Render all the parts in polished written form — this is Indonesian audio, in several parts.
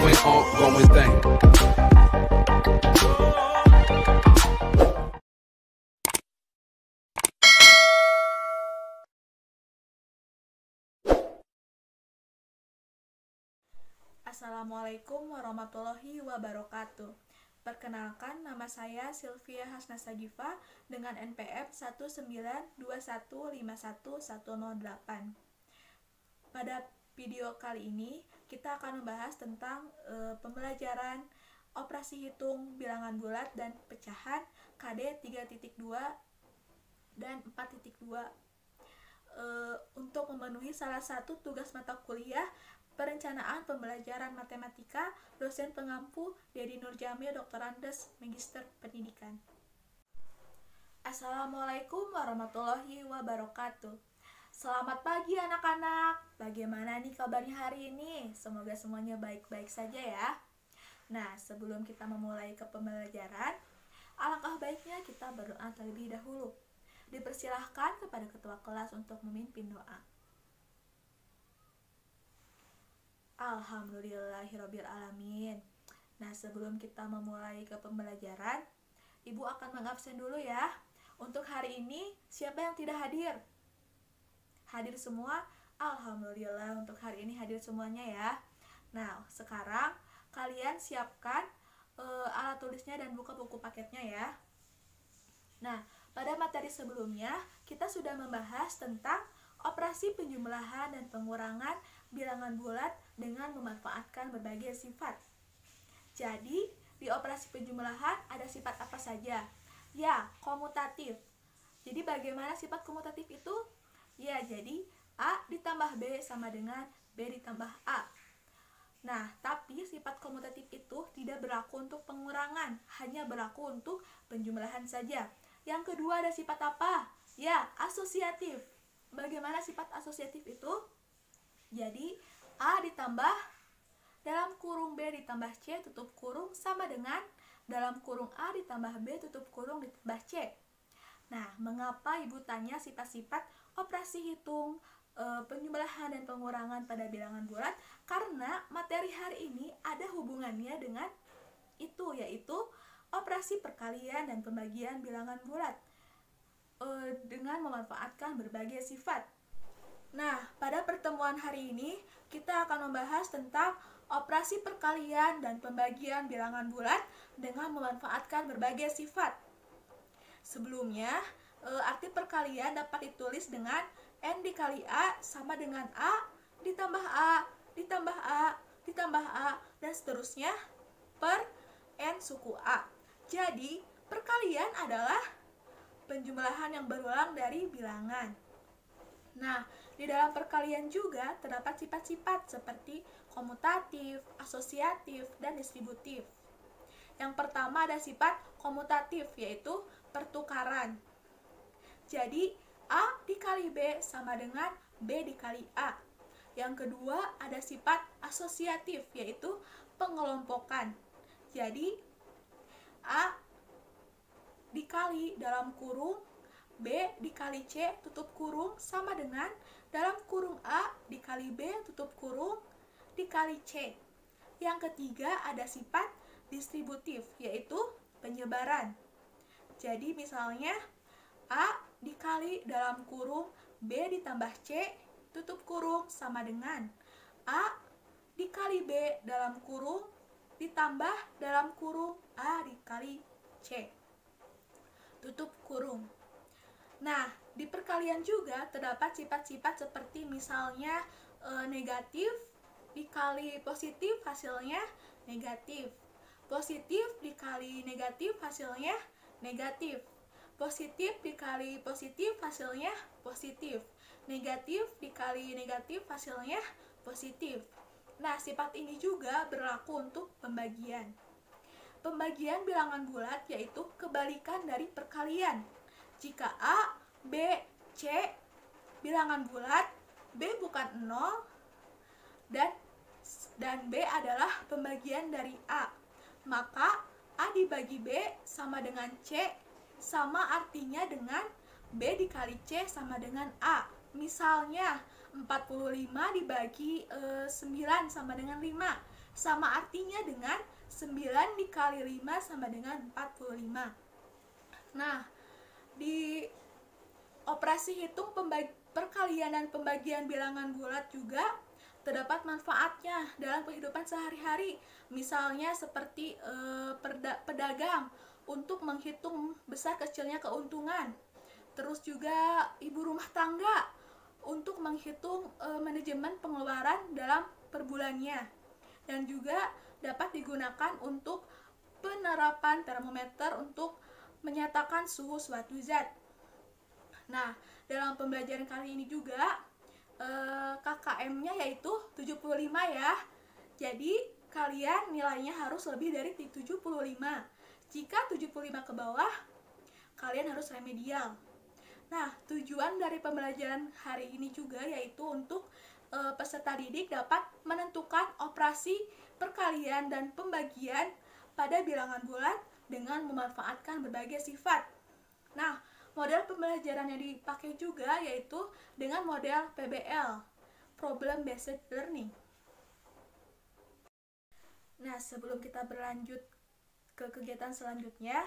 going ongoing thing. Assalamualaikum warahmatullahi wabarakatuh. Perkenalkan, nama saya Sylvia Hasnasagifa dengan NPM 192151108. Pada video kali ini, kita akan membahas tentang pembelajaran operasi hitung bilangan bulat dan pecahan KD 3.2 dan 4.2 untuk memenuhi salah satu tugas mata kuliah Perencanaan Pembelajaran Matematika, dosen pengampu Dedi Nurjamil, Dr. Andes, Magister Pendidikan. Assalamualaikum warahmatullahi wabarakatuh. Selamat pagi anak-anak. Bagaimana nih kabarnya hari ini? Semoga semuanya baik-baik saja ya. Nah, sebelum kita memulai ke pembelajaran, alangkah baiknya kita berdoa terlebih dahulu. Dipersilahkan kepada ketua kelas untuk memimpin doa. Alhamdulillahirrabbilalamin. Nah, sebelum kita memulai ke pembelajaran, Ibu akan mengabsen dulu ya. Untuk hari ini, siapa yang tidak hadir? Hadir semua? Alhamdulillah, untuk hari ini hadir semuanya ya. Nah, sekarang kalian siapkan alat tulisnya dan buka buku paketnya ya. Nah, pada materi sebelumnya, kita sudah membahas tentang operasi penjumlahan dan pengurangan bilangan bulat dengan memanfaatkan berbagai sifat. Jadi, di operasi penjumlahan ada sifat apa saja? Ya, komutatif. Jadi, bagaimana sifat komutatif itu? Ya, jadi A ditambah B sama dengan B ditambah A. Nah, tapi sifat komutatif itu tidak berlaku untuk pengurangan, hanya berlaku untuk penjumlahan saja. Yang kedua ada sifat apa? Ya, asosiatif. Bagaimana sifat asosiatif itu? Jadi, A ditambah dalam kurung B ditambah C tutup kurung sama dengan dalam kurung A ditambah B tutup kurung ditambah C. Nah, mengapa Ibu tanya sifat-sifat operasi hitung, penjumlahan dan pengurangan pada bilangan bulat? Karena materi hari ini ada hubungannya dengan itu, yaitu operasi perkalian dan pembagian bilangan bulat dengan memanfaatkan berbagai sifat. Nah, pada pertemuan hari ini kita akan membahas tentang operasi perkalian dan pembagian bilangan bulat dengan memanfaatkan berbagai sifat. Sebelumnya, arti perkalian dapat ditulis dengan N dikali A sama dengan A ditambah A ditambah A ditambah A dan seterusnya per N suku A. Jadi, perkalian adalah penjumlahan yang berulang dari bilangan. Nah, di dalam perkalian juga terdapat sifat-sifat seperti komutatif, asosiatif, dan distributif. Yang pertama ada sifat komutatif, yaitu pertukaran. Jadi, A dikali B sama dengan B dikali A. Yang kedua ada sifat asosiatif, yaitu pengelompokan. Jadi, A dikali dalam kurung B dikali C tutup kurung sama dengan dalam kurung A dikali B tutup kurung dikali C. Yang ketiga ada sifat distributif, yaitu penyebaran. Jadi misalnya A dikali dalam kurung B ditambah C tutup kurung sama dengan A dikali B dalam kurung ditambah dalam kurung A dikali C tutup kurung. Nah, di perkalian juga terdapat sifat-sifat seperti misalnya negatif dikali positif hasilnya negatif. Positif dikali negatif hasilnya negatif. Positif dikali positif hasilnya positif. Negatif dikali negatif hasilnya positif. Nah, sifat ini juga berlaku untuk pembagian. Pembagian bilangan bulat yaitu kebalikan dari perkalian. Jika A, B, C bilangan bulat, B bukan 0 dan B adalah pembagian dari A, maka A dibagi B sama dengan C sama artinya dengan B dikali C sama dengan A. Misalnya 45 dibagi 9 sama dengan 5. Sama artinya dengan 9 dikali 5 sama dengan 45. Nah, di operasi hitung perkalian dan pembagian bilangan bulat juga terdapat manfaatnya dalam kehidupan sehari-hari. Misalnya seperti pedagang untuk menghitung besar kecilnya keuntungan. Terus juga ibu rumah tangga untuk menghitung manajemen pengeluaran dalam per bulannya. Dan juga dapat digunakan untuk penerapan termometer untuk menyatakan suhu suatu zat. Nah, dalam pembelajaran kali ini juga KKM-nya yaitu 75 ya. Jadi kalian nilainya harus lebih dari 75. Jika 75 ke bawah, kalian harus remedial. Nah, tujuan dari pembelajaran hari ini juga yaitu untuk peserta didik dapat menentukan operasi perkalian dan pembagian pada bilangan bulat dengan memanfaatkan berbagai sifat. Nah, model pembelajaran yang dipakai juga yaitu dengan model PBL, Problem Based Learning. Nah, sebelum kita berlanjut ke kegiatan selanjutnya,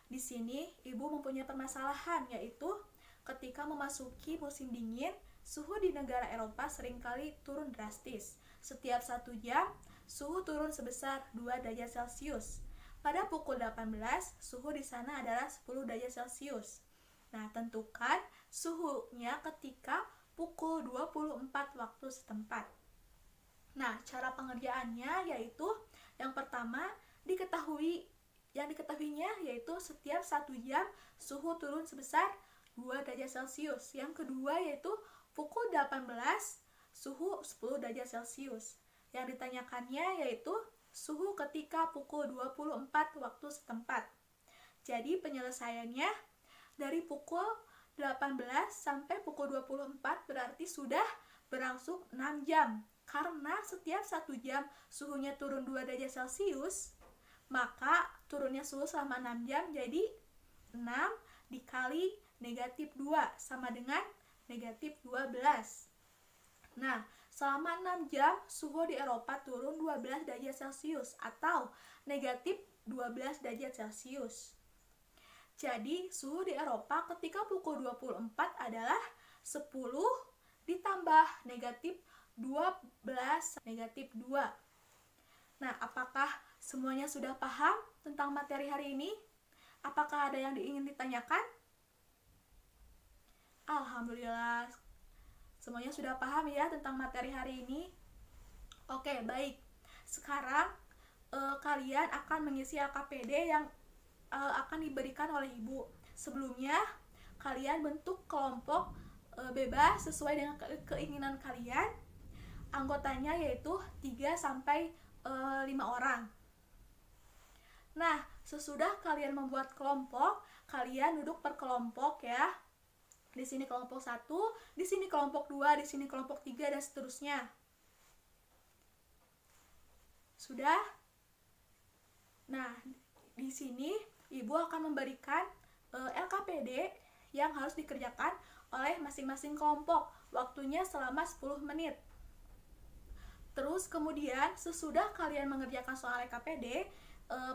di sini Ibu mempunyai permasalahan, yaitu ketika memasuki musim dingin, suhu di negara Eropa seringkali turun drastis. Setiap 1 jam, suhu turun sebesar 2 derajat Celcius. Pada pukul 18, suhu di sana adalah 10 derajat Celcius. Nah, tentukan suhunya ketika pukul 24 waktu setempat. Nah, cara pengerjaannya yaitu yang pertama yang diketahuinya yaitu setiap 1 jam suhu turun sebesar 2 derajat Celcius. Yang kedua yaitu pukul 18 suhu 10 derajat Celcius. Yang ditanyakannya yaitu suhu ketika pukul 24 waktu setempat. Jadi penyelesaiannya dari pukul 18 sampai pukul 24 berarti sudah berlangsung 6 jam. Karena setiap 1 jam suhunya turun 2 derajat Celcius, maka turunnya suhu selama 6 jam jadi 6 dikali negatif 2 sama dengan negatif 12. Nah, selama 6 jam suhu di Eropa turun 12 derajat Celcius atau negatif 12 derajat Celcius. Jadi, suhu di Eropa ketika pukul 24 adalah 10 ditambah negatif 12 negatif 2. Nah, apakah semuanya sudah paham tentang materi hari ini? Apakah ada yang ingin ditanyakan? Alhamdulillah, semuanya sudah paham ya tentang materi hari ini. Oke, baik. Sekarang kalian akan mengisi LKPD yang akan diberikan oleh Ibu. Sebelumnya, kalian bentuk kelompok bebas sesuai dengan keinginan kalian. Anggotanya yaitu 3-5 orang. Nah, sesudah kalian membuat kelompok, kalian duduk per kelompok ya. Di sini kelompok 1, di sini kelompok 2, di sini kelompok 3 dan seterusnya. Sudah? Nah, di sini Ibu akan memberikan LKPD yang harus dikerjakan oleh masing-masing kelompok. Waktunya selama 10 menit. Terus kemudian sesudah kalian mengerjakan soal LKPD,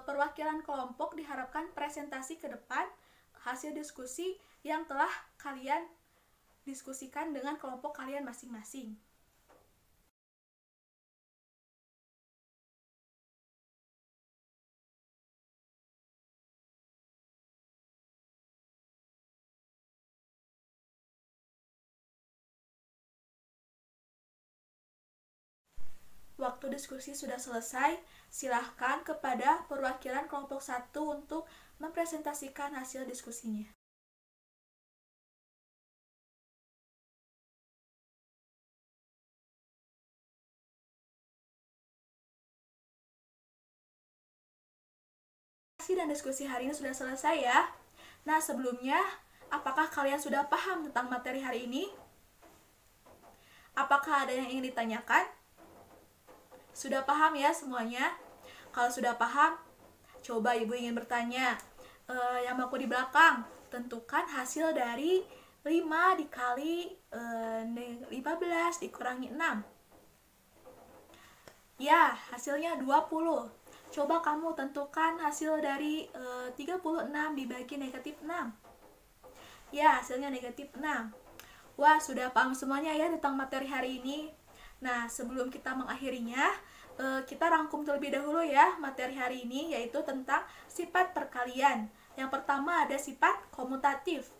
perwakilan kelompok diharapkan presentasi ke depan hasil diskusi yang telah kalian diskusikan dengan kelompok kalian masing-masing. Waktu diskusi sudah selesai, silahkan kepada perwakilan kelompok 1 untuk mempresentasikan hasil diskusinya. Dan diskusi hari ini sudah selesai ya. Nah, sebelumnya, apakah kalian sudah paham tentang materi hari ini? Apakah ada yang ingin ditanyakan? Sudah paham ya semuanya? Kalau sudah paham, coba Ibu ingin bertanya. Yang aku di belakang, tentukan hasil dari 5 dikali 15 dikurangi 6. Ya, hasilnya 20. Coba kamu tentukan hasil dari 36 dibagi negatif 6. Ya, hasilnya negatif 6. Wah, sudah paham semuanya ya tentang materi hari ini. Nah, sebelum kita mengakhirinya, kita rangkum terlebih dahulu ya materi hari ini, yaitu tentang sifat perkalian. Yang pertama ada sifat komutatif,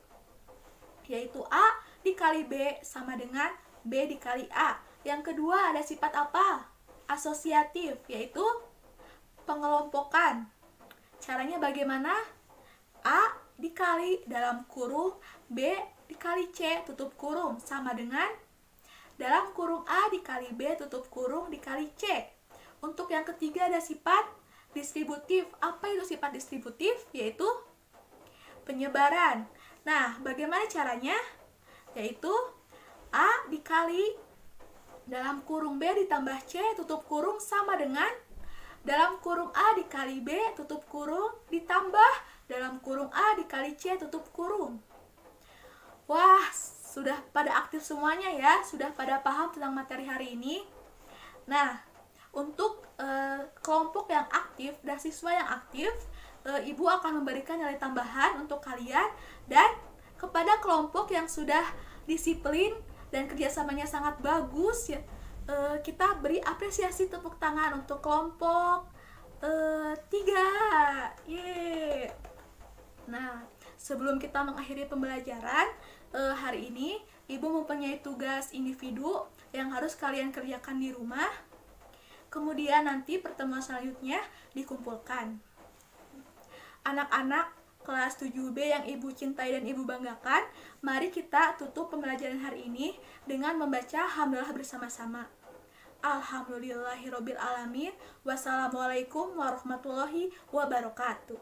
yaitu A dikali B sama dengan B dikali A. Yang kedua ada sifat apa? Asosiatif, yaitu pengelompokan. Caranya bagaimana? A dikali dalam kurung B dikali C tutup kurung sama dengan dalam kurung A dikali B tutup kurung dikali C. Untuk yang ketiga ada sifat distributif. Apa itu sifat distributif? Yaitu penyebaran. Nah, bagaimana caranya? Yaitu A dikali dalam kurung B ditambah C tutup kurung sama dengan dalam kurung A dikali B tutup kurung ditambah dalam kurung A dikali C tutup kurung. Wah, sudah pada aktif semuanya ya, sudah pada paham tentang materi hari ini. Nah, untuk kelompok yang aktif dan siswa yang aktif, Ibu akan memberikan nilai tambahan untuk kalian, dan kepada kelompok yang sudah disiplin dan kerjasamanya sangat bagus ya, kita beri apresiasi tepuk tangan untuk kelompok 3. Yeay. Nah, sebelum kita mengakhiri pembelajaran hari ini, Ibu mempunyai tugas individu yang harus kalian kerjakan di rumah. Kemudian nanti pertemuan selanjutnya dikumpulkan. Anak-anak kelas 7B yang Ibu cintai dan Ibu banggakan, mari kita tutup pembelajaran hari ini dengan membaca hamdalah bersama-sama. Alhamdulillahirobbilalamin. Wassalamualaikum warahmatullahi wabarakatuh.